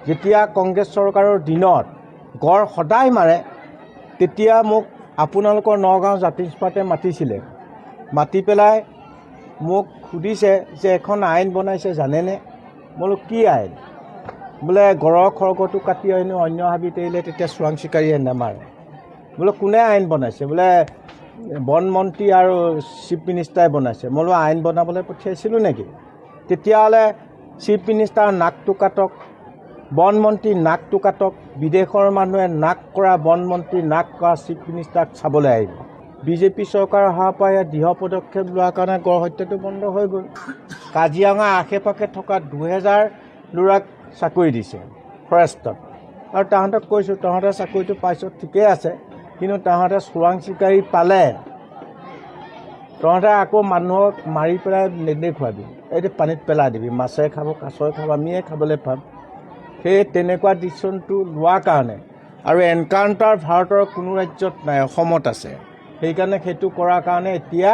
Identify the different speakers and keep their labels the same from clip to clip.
Speaker 1: যেতিয়া কংগ্ৰেছ চৰকাৰৰ দিনত গড় সদায় মাৰে তেতিয়া মোক আপোনালোকৰ নগাঁও জাতিস্পাতে মাতিছিলে, মাতি পেলাই মোক সুধিছে যে এখন আইন বনাইছে জানেনে? বোলো কি আইন? বোলে গড়ৰ খৰ্গটো কাটি আনি অন্য হাবিত এৰিলে তেতিয়া চোৰাং চিকাৰীয়ে নেমাৰে। বোলো কোনে আইন বনাইছে? বোলে বন মন্ত্ৰী আৰু চিফ মিনিষ্টাৰে বনাইছে। বোলো আইন বনাবলৈ পঠিয়াইছিলোঁ নেকি? তেতিয়াহ'লে চিফ মিনিষ্টাৰ নাকটো কাটক, বন মন্ত্ৰী নাকটো কাটক, বিদেশৰ মানুহে নাক কৰা বন মন্ত্ৰী নাক কৰা চিফ মিনিষ্টাৰক চাবলৈ আহিব। বিজেপি চৰকাৰ অহাৰ পৰা ইয়াত দৃঢ় পদক্ষেপ লোৱাৰ কাৰণে গড় হত্যাটো বন্ধ হৈ গ'ল। কাজিৰঙাৰ আশে পাশে থকা 2000 ল'ৰাক চাকৰি দিছে ফৰেষ্টত, আৰু তাহাঁতক কৈছোঁ তহঁতে চাকৰিটো পাইছ ঠিকেই আছে, কিন্তু তাহাঁতে চোৰাং চিকাৰী পালে তহঁতে আকৌ মানুহক মাৰি পেলাই নেদেখুৱাবি, এইটো পানীত পেলাই দিবি, মাছে খাব কাছই খাব আমিয়ে খাবলৈ পাম। সেই তেনেকুৱা ডিচিশ্যনটো লোৱাৰ কাৰণে, আৰু এনকাউণ্টাৰ ভাৰতৰ কোনো ৰাজ্যত নাই, অসমত আছে। সেইকাৰণে সেইটো কৰাৰ কাৰণে এতিয়া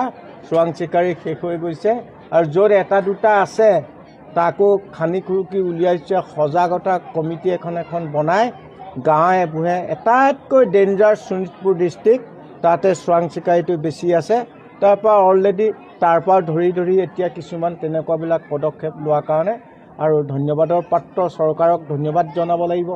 Speaker 1: চোৰাং চিকাৰী শেষ হৈ গৈছে, আৰু য'ত এটা দুটা আছে তাকো খানি খুৰুকি উলিয়াইছে। সজাগতা কমিটি এখন বনাই গাঁৱে ভূঞে এটাইতকৈ ডেঞ্জাৰ শোণিতপুৰ ডিষ্ট্ৰিক্ট, তাতে চোৰাং চিকাৰীটো বেছি আছে। তাৰপৰা অলৰেডি তাৰপৰা ধৰি এতিয়া কিছুমান তেনেকুৱাবিলাক পদক্ষেপ লোৱাৰ কাৰণে, আৰু ধন্যবাদৰ পাত্ৰ চৰকাৰক ধন্যবাদ জনাব লাগিব।